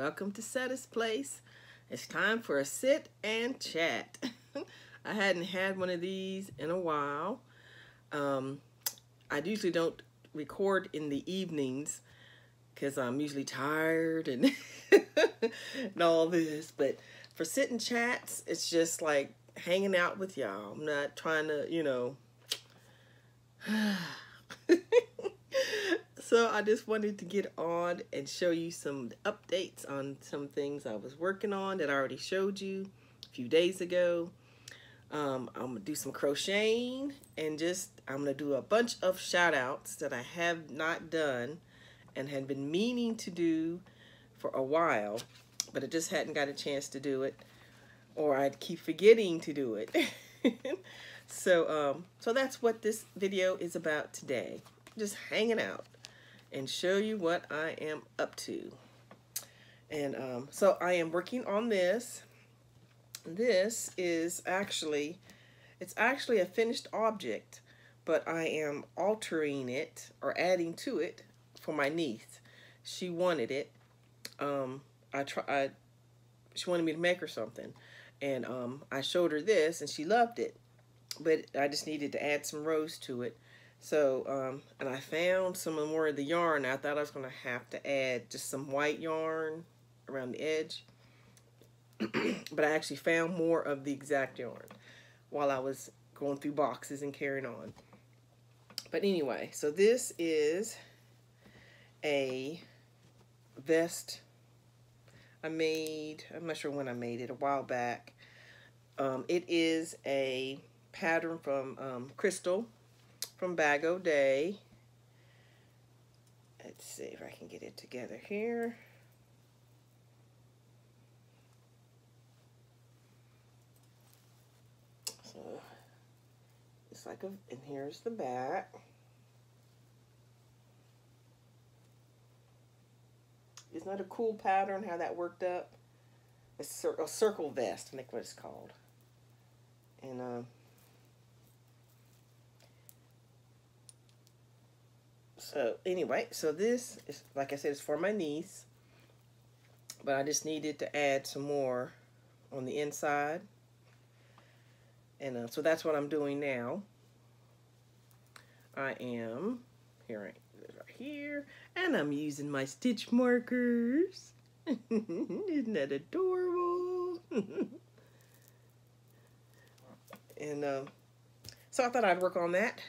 welcome to Cosetta's Place. It's time for a sit and chat. I hadn't had one of these in a while. I usually don't record in the evenings because I'm usually tired and, and all this, but for sit and chats, it's just like hanging out with y'all. I'm not trying to, So I just wanted to get on and show you some updates on some things I was working on that I already showed you a few days ago. I'm going to do some crocheting and I'm going to do a bunch of shout outs that I have not done and had been meaning to do for a while, but I just hadn't got a chance to do it, or I'd keep forgetting to do it. So that's what this video is about today. Just hanging out and show you what I am up to. And so I am working on this. This is actually a finished object, but I am altering it or adding to it for my niece. She wanted it. She wanted me to make her something, and I showed her this and she loved it, but I just needed to add some rows to it. So, and I found some more of the yarn. I thought I was going to have to add just some white yarn around the edge. But I actually found more of the exact yarn while I was going through boxes and carrying on. But anyway, so this is a vest I made. I'm not sure when I made it, a while back. It is a pattern from Crystal from Bag O' Day. Let's see if I can get it together here. So it's like and here's the back. Isn't that a cool pattern how that worked up? A circle vest, I think what it's called. And so anyway, so this is, like I said, it's for my niece, but I just needed to add some more on the inside. And so that's what I'm doing now. I am right here, and I'm using my stitch markers. Isn't that adorable? And so I thought I'd work on that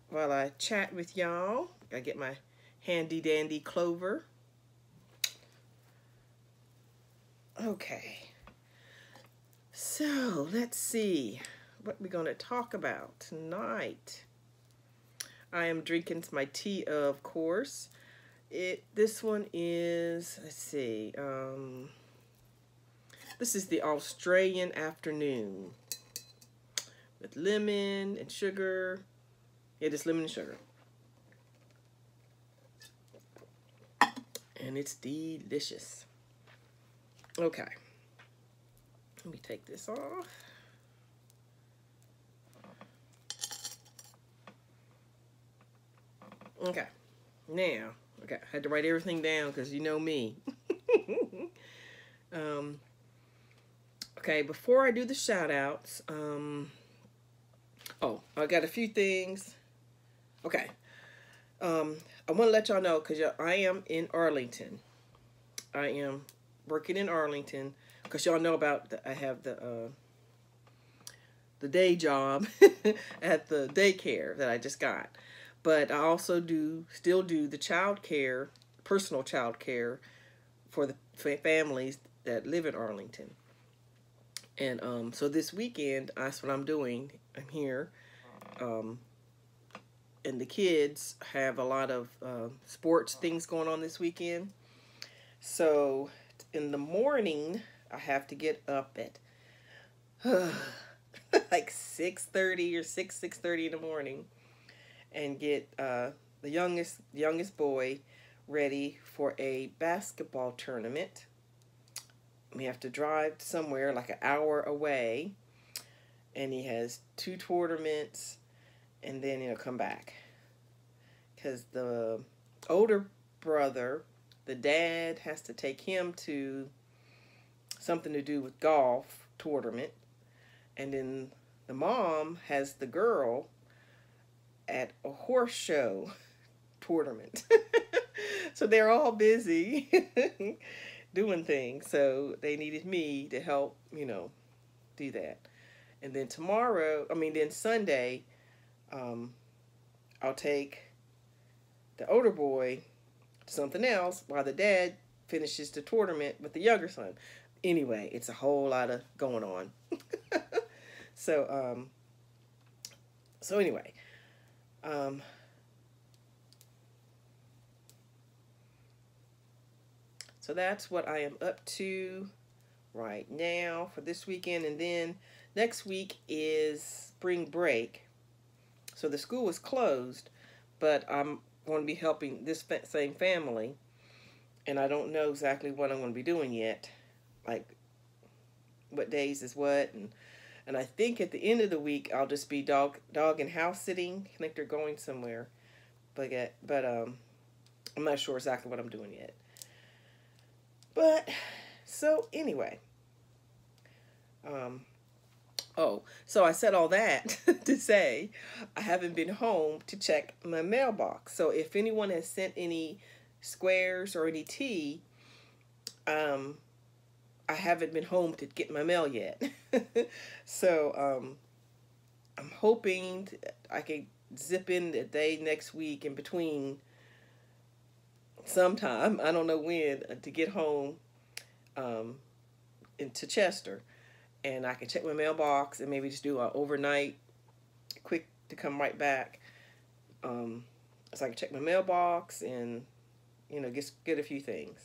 while I chat with y'all. I get my handy dandy clover. Okay, so let's see what we're going to talk about tonight. I am drinking my tea, of course. This one is, let's see, this is the Australian afternoon with lemon and sugar. It is lemon and sugar. And it's delicious. Okay. Let me take this off. Okay. Now, okay, I had to write everything down because you know me. Okay, before I do the shout outs, oh, I got a few things. Okay. I want to let y'all know because I am in Arlington. I am working in Arlington because y'all know about I have the day job at the daycare that I just got. But I also still do the child care, personal child care for the families that live in Arlington. And so this weekend, that's what I'm doing. I'm here. And the kids have a lot of sports things going on this weekend. So in the morning, I have to get up at like 6:30 or 6:30 in the morning and get the youngest boy ready for a basketball tournament. We have to drive somewhere like an hour away, and he has 2 tournaments, and then he'll come back. Because the older brother, the dad has to take him to something to do with golf tournament, and then the mom has the girl at a horse show tournament. So they're all busy doing things. So they needed me to help, you know, do that. And then then Sunday, I'll take the older boy to something else while the dad finishes the tournament with the younger son. Anyway, it's a whole lot of going on. So anyway, so that's what I am up to right now for this weekend. And then next week is spring break. So the school is closed, but I'm going to be helping this same family. And I don't know exactly what I'm going to be doing yet. Like what days is what. And I think at the end of the week, I'll just be dog and house sitting. I think they're going somewhere. But I'm not sure exactly what I'm doing yet. But, so anyway. So I said all that to say I haven't been home to check my mailbox. So if anyone has sent any squares or any tea, I haven't been home to get my mail yet. So I'm hoping I can zip in the day next week in between sometime, I don't know when, to get home into Chester. And I can check my mailbox and maybe just do an overnight quick to come right back. So I can check my mailbox and, you know, get a few things.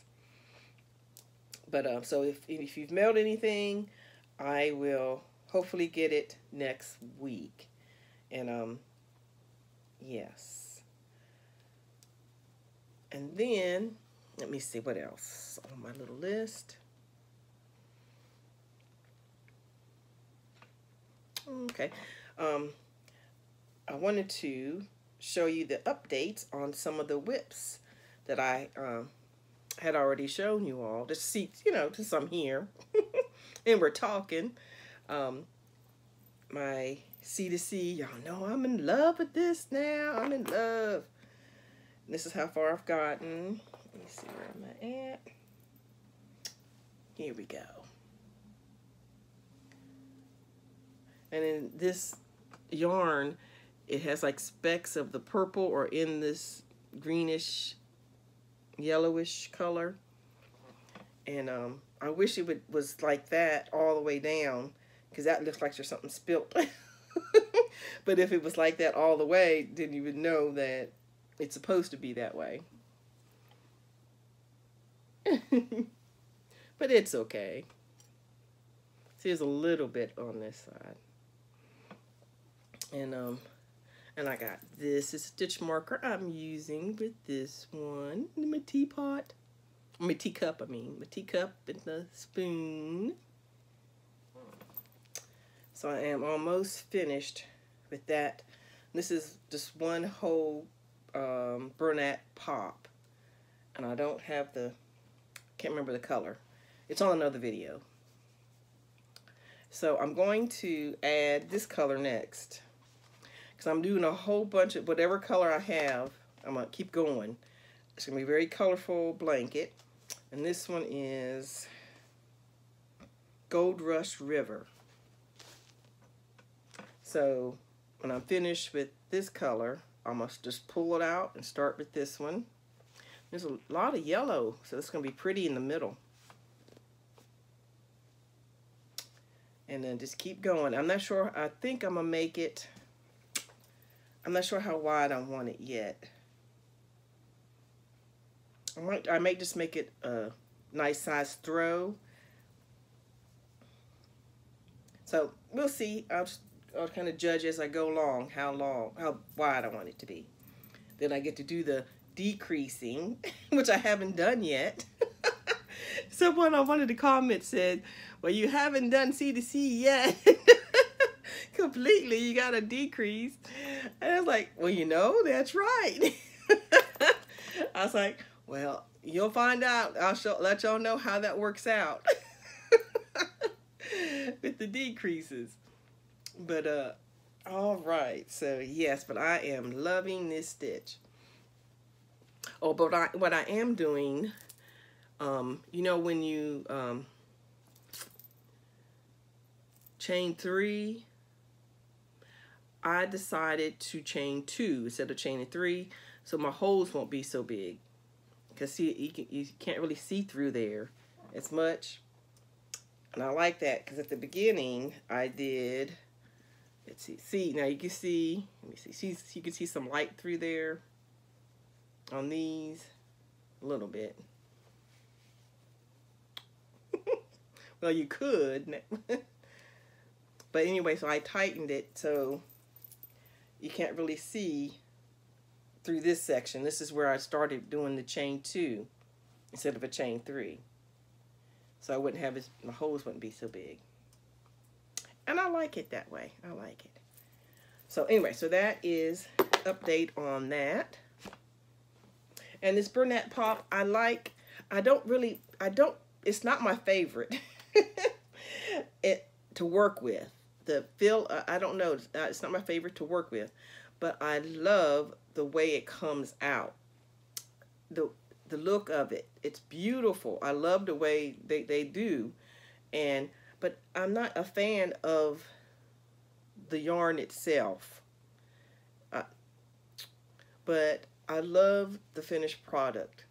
But so if you've mailed anything, I will hopefully get it next week. And yes. And then let me see what else on my little list. Okay. I wanted to show you the updates on some of the whips that I had already shown you all. Just see, you know, just some here. And we're talking. My C2C, y'all know I'm in love with this now. I'm in love. This is how far I've gotten. Let me see where I'm at. Here we go. And in this yarn, it has like specks of the purple or in this greenish, yellowish color. And I wish it was like that all the way down, because that looks like there's something spilt. But if it was like that all the way, then you would know that it's supposed to be that way. But it's okay. See, there's a little bit on this side. And I got this stitch marker I'm using with this one. My teapot. My teacup, I mean. My teacup and the spoon. So I am almost finished with that. This is just one whole Bernat pop. And I don't have the, can't remember the color. It's on another video. So I'm going to add this color next. Because I'm doing a whole bunch of whatever color I have. I'm going to keep going. It's going to be a very colorful blanket. And this one is Gold Rush River. So when I'm finished with this color, I must just pull it out and start with this one. There's a lot of yellow, so it's going to be pretty in the middle. And then just keep going. I'm not sure, I think I'm going to make it, I'm not sure how wide I want it yet. I may just make it a nice size throw. So we'll see. I'll kind of judge as I go along how wide I want it to be. Then I get to do the decreasing, which I haven't done yet. Someone on one of the comments said, well, you haven't done C2C yet. Completely, you got to decrease. And I was like, well, you know, that's right. I was like, well, You'll find out. Let y'all know how that works out with the decreases. But all right. So yes, but I am loving this stitch. Oh, but what I am doing, you know, when you chain 3, I decided to chain 2 instead of chaining 3, so my holes won't be so big. Because see, you can't really see through there as much. And I like that because at the beginning I did, let's see, now you can see, let me see, you can see some light through there on these, a little bit. Well, you could. But anyway, so I tightened it so you can't really see through this section. This is where I started doing the chain 2 instead of a chain 3. So I wouldn't have my holes wouldn't be so big. And I like it that way. I like it. So anyway, so that is update on that. And this Bernat Pop, it's not my favorite to work with. The fill, I don't know, it's not my favorite to work with, but I love the way it comes out. The look of it, it's beautiful. I love the way they do, but I'm not a fan of the yarn itself. But I love the finished product.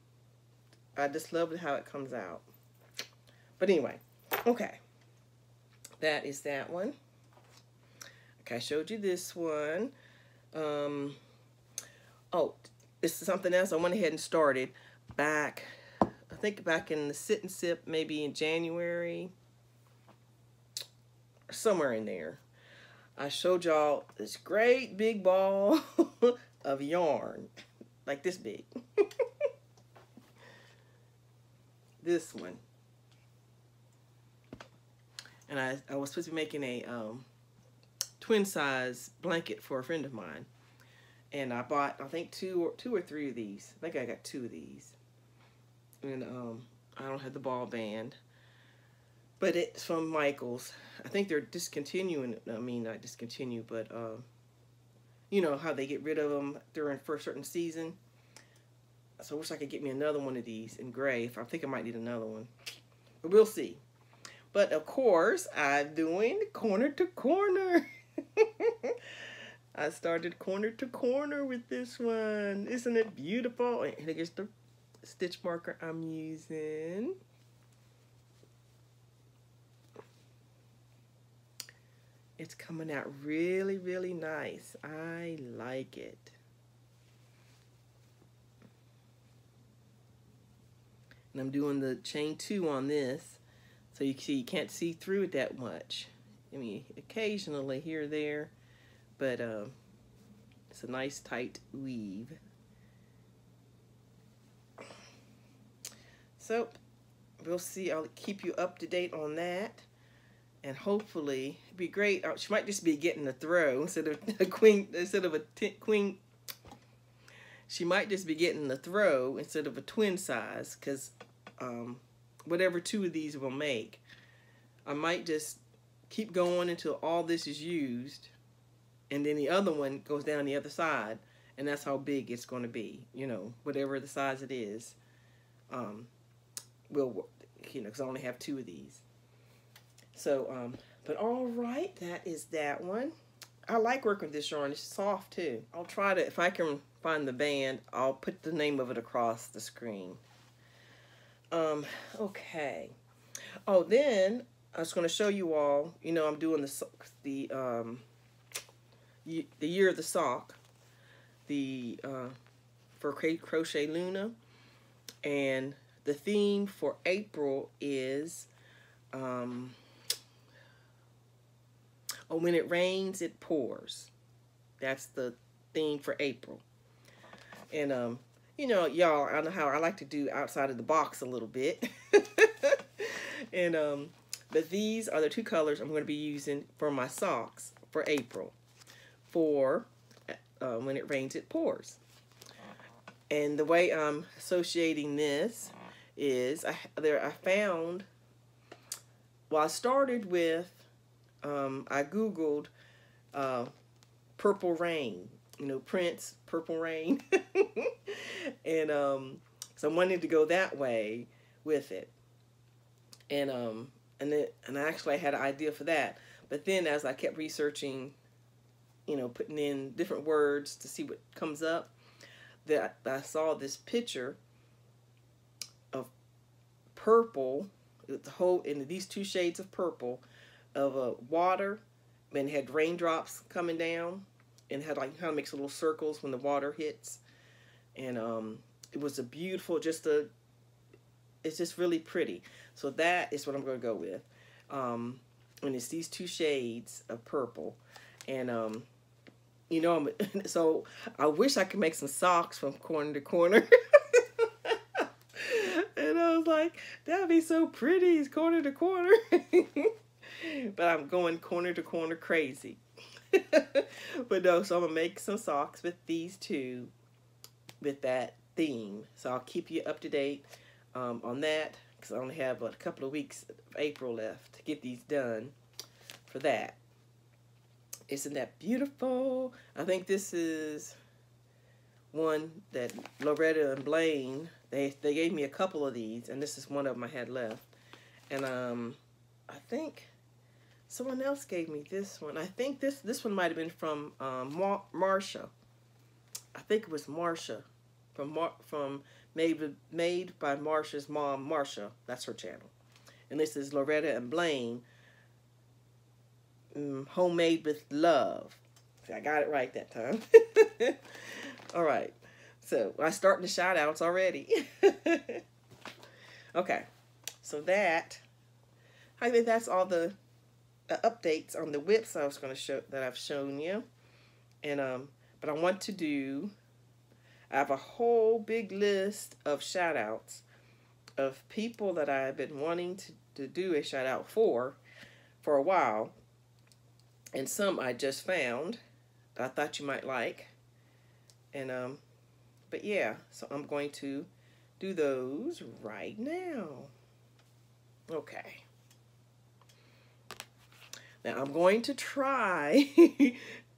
I just love how it comes out. But anyway, okay. That is that one. Okay, I showed you this one. Oh, this is something else I went ahead and started back, I think back in the Sit and Sip, maybe in January, somewhere in there. I showed y'all this great big ball of yarn, like this big. This one. And I was supposed to be making a twin size blanket for a friend of mine. And I bought, I think, two or three of these. I think I got 2 of these. And I don't have the ball band. But it's from Michaels. I think they're discontinuing, I mean, not discontinue, but you know how they get rid of them for a certain season. So I wish I could get me another one of these in gray. I think I might need another one. But we'll see. But of course, I'm doing corner to corner. I started corner to corner with this one. Isn't it beautiful? And here's the stitch marker I'm using. It's coming out really, really nice. I like it. And I'm doing the chain 2 on this. So you see, you can't see through it that much. I mean, occasionally here or there, but it's a nice tight weave. So we'll see. I'll keep you up to date on that, and hopefully it'd be great. She might just be getting a throw instead of a queen. Instead of a queen, she might just be getting the throw instead of a twin size, because whatever 2 of these will make, I might just keep going until all this is used, and then the other one goes down the other side, and that's how big it's going to be. You know, whatever the size it is, will, you know, because I only have 2 of these. So, but all right, that is that one. I like working with this yarn. It's soft too. I'll try to, if I can find the band, I'll put the name of it across the screen. Okay. Oh, then I was going to show you all, you know, I'm doing the year of the sock, for Crochet Luna, and the theme for April is, oh, when it rains, it pours. That's the theme for April. And, you know, y'all, I know how I like to do outside of the box a little bit. And, but these are the 2 colors I'm going to be using for my socks for April. For when it rains, it pours. And the way I'm associating this is I found, well, I started with, I Googled Purple Rain, you know, Prince, Purple Rain. And so I wanted to go that way with it. And I actually had an idea for that. But then as I kept researching, you know, putting in different words to see what comes up, that I saw this picture of purple, the whole in these two shades of purple, of water, and it had raindrops coming down, and had like kind of makes little circles when the water hits, and it was a beautiful, it's just really pretty. So that is what I'm going to go with, and it's these two shades of purple, and you know, so I wish I could make some socks from corner to corner. And I was like, that'd be so pretty, it's corner to corner. But I'm going corner to corner crazy. But no, so I'm going to make some socks with these two, with that theme. So I'll keep you up to date on that, because I only have a couple of weeks of April left to get these done for that. Isn't that beautiful? I think this is one that Loretta and Blaine, they gave me a couple of these, and this is one of them I had left. And I think someone else gave me this one. I think this one might have been from Marsha. I think it was Marsha from Made by Marsha's mom, Marsha. That's her channel. And this is Loretta and Blaine. Homemade with Love. I got it right that time. All right. So I'm starting the shout outs already. Okay. So I think that's all the updates on the whips I was going to show, that I've shown you. And but I have a whole big list of shout outs of people that I've been wanting to do a shout out for a while. And some I just found that I thought you might like. And but yeah, so I'm going to do those right now. Okay. Now I'm going to try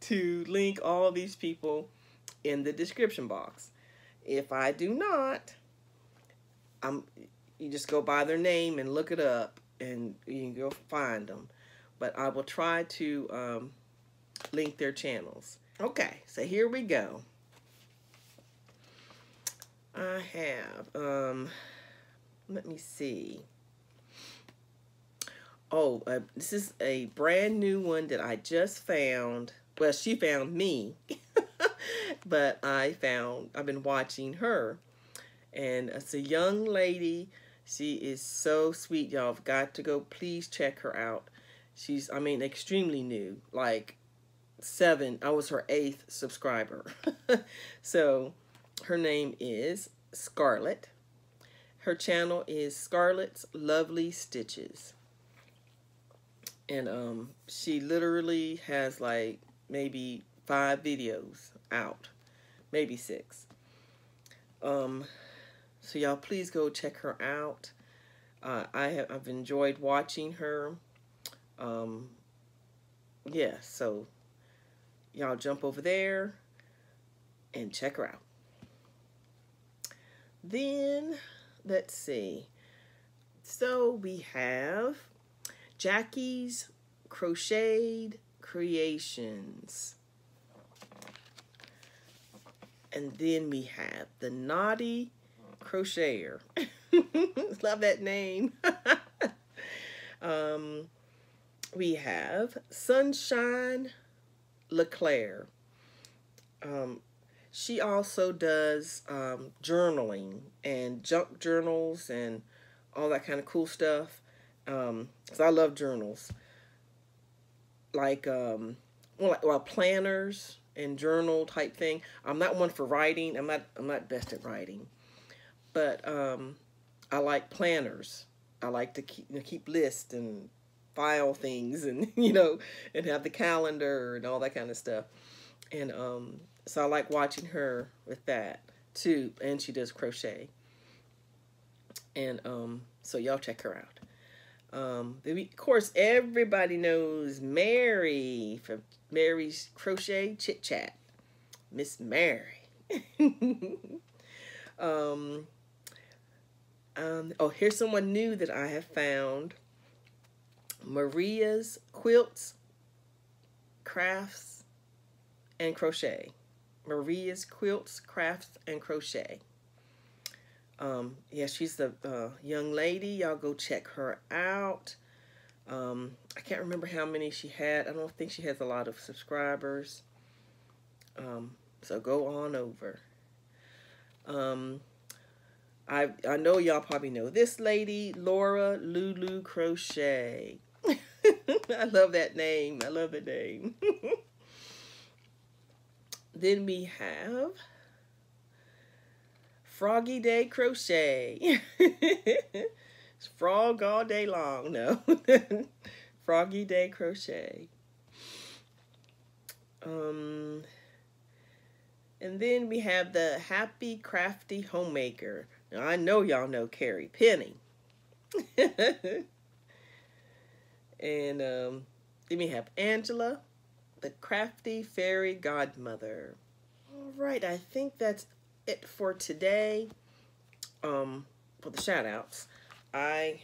to link all these people in the description box. If I do not, you just go by their name and look it up, and you can go find them. But I will try to link their channels. Okay, so here we go. I have, let me see. Oh, this is a brand new one that I just found. Well, she found me, but I've been watching her. And it's a young lady. She is so sweet, y'all. I've got to go, please check her out. She's, I mean, extremely new, like I was her 8th subscriber. So her name is Scarlett. Her channel is Scarlett's Lovely Stitches. And she literally has like maybe 5 videos out, maybe 6. So y'all please go check her out. I've enjoyed watching her. Yeah, so y'all jump over there and check her out. Then let's see. So we have Jackie's Crocheted Creations. And then we have the Naughty Crocheter. Love that name. We have Sunshine LeClaire. She also does journaling and junk journals and all that kind of cool stuff. So I love journals. Like, well, planners and journal type thing. I'm not one for writing. I'm not best at writing. But I like planners. I like to keep lists and file things, and and have the calendar and all that kind of stuff. And so I like watching her with that too, and she does crochet. And so y'all check her out. Of course, everybody knows Mary from Mary's Crochet Chit Chat. Miss Mary. Oh, here's someone new that I have found. Maria's Quilts, Crafts, and Crochet. Maria's Quilts, Crafts, and Crochet. Yeah, she's the young lady. Y'all go check her out. I can't remember how many she had. I don't think she has a lot of subscribers. So go on over. I know y'all probably know this lady, Laura Loulou Crochet. I love that name. I love the name. Then we have Froggy Day Crochet. It's frog all day long. No. Froggy Day Crochet. And then we have the Happy Crafty Homemaker. Now, I know y'all know Carrie Penny. And then we have Angela, the Crafty Fairy Godmother. All right, I think that's it for today. For the shout outs. I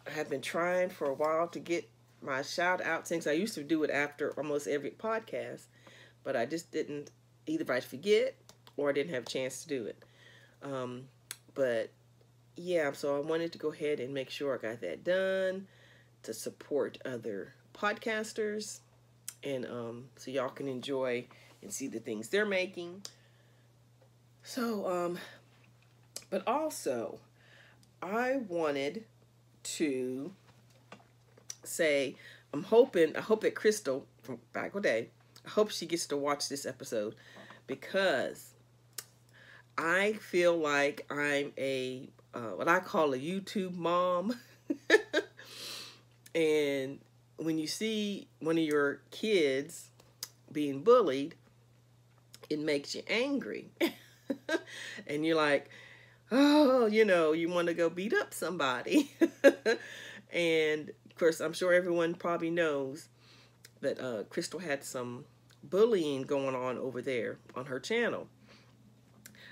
have been trying for a while to get my shout out since I used to do it after almost every podcast, but I just didn't, either I forget or I didn't have a chance to do it. But yeah, so I wanted to go ahead and make sure I got that done to support other podcasters, and so y'all can enjoy and see the things they're making. So, but also, I wanted to say, I hope that Crystal from back in the day, I hope she gets to watch this episode, because I feel like I'm a, what I call a YouTube mom. And when you see one of your kids being bullied, it makes you angry. And you're like, oh, you know, you want to go beat up somebody. And of course, I'm sure everyone probably knows that Crystal had some bullying going on over there on her channel.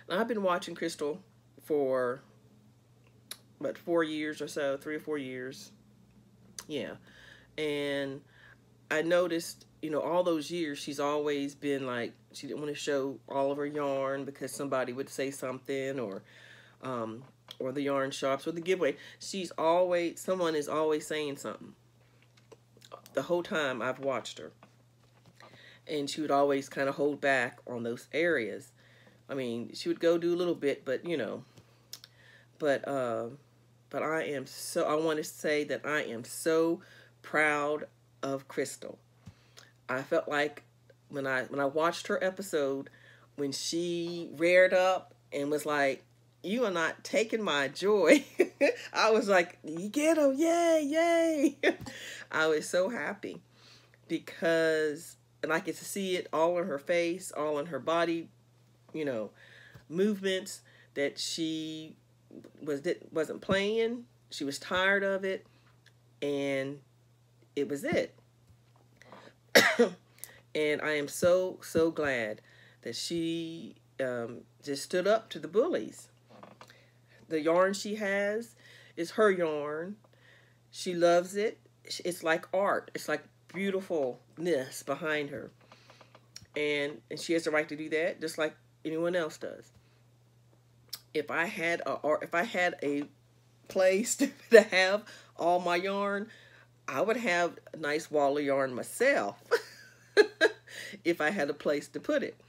Now, I've been watching Crystal for about 4 years or so, 3 or 4 years. Yeah. And I noticed, you know, all those years she's always been like, she didn't want to show all of her yarn because somebody would say something, or the yarn shops or the giveaway. Someone is always saying something. The whole time I've watched her. And she would always kind of hold back on those areas. I mean, she would go do a little bit, but you know, but I want to say that I am so proud of Crystal. I felt like when I watched her episode, when she reared up and was like, "You are not taking my joy," I was like, "You get him, yay, yay!" I was so happy because, and I get to see it all in her face, all in her body, you know, movements, that she wasn't playing. She was tired of it, and it was it. And I am so glad that she just stood up to the bullies. The yarn she has is her yarn. She loves it. It's like art. It's like beautifulness behind her, and she has the right to do that, just like anyone else does. If I had a place to have all my yarn, I would have a nice wall of yarn myself. If I had a place to put it.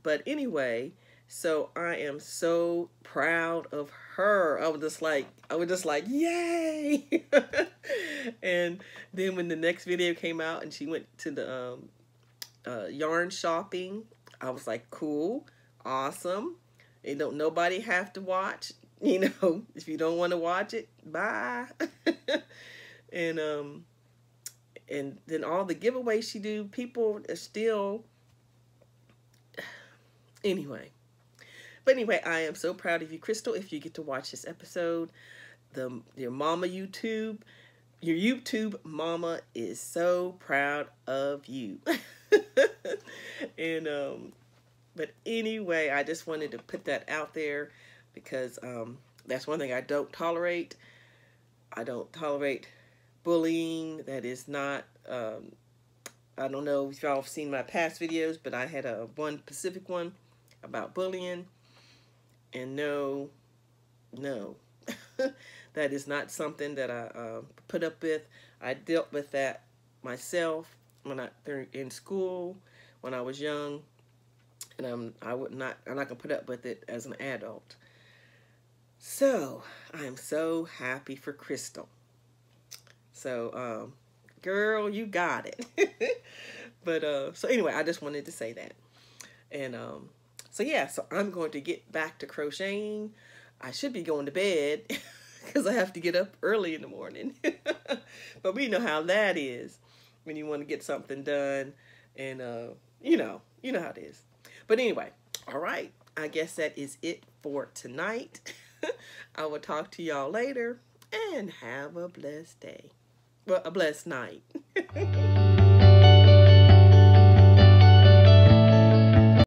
But anyway, so I am so proud of her. I was just like, yay! And then when the next video came out and she went to the yarn shopping, I was like, cool, awesome. And don't nobody have to watch. You know, if you don't want to watch it, bye. And then all the giveaways she do, people are still, anyway. But anyway, I am so proud of you, Crystal, if you get to watch this episode. Your YouTube mama is so proud of you. And but anyway, I just wanted to put that out there because that's one thing I don't tolerate. I don't tolerate bullying. That is not, I don't know if y'all have seen my past videos, but I had one specific one about bullying. And no, that is not something that I put up with. I dealt with that myself when in school, when I was young. And I'm not gonna put up with it as an adult. So I am so happy for Crystal. So girl, you got it. But so anyway, I just wanted to say that. And so yeah, so I'm going to get back to crocheting. I should be going to bed because I have to get up early in the morning. But we know how that is when you want to get something done, and you know how it is. But anyway, all right, I guess that is it for tonight. I will talk to y'all later, and have a blessed day. Well, a blessed night.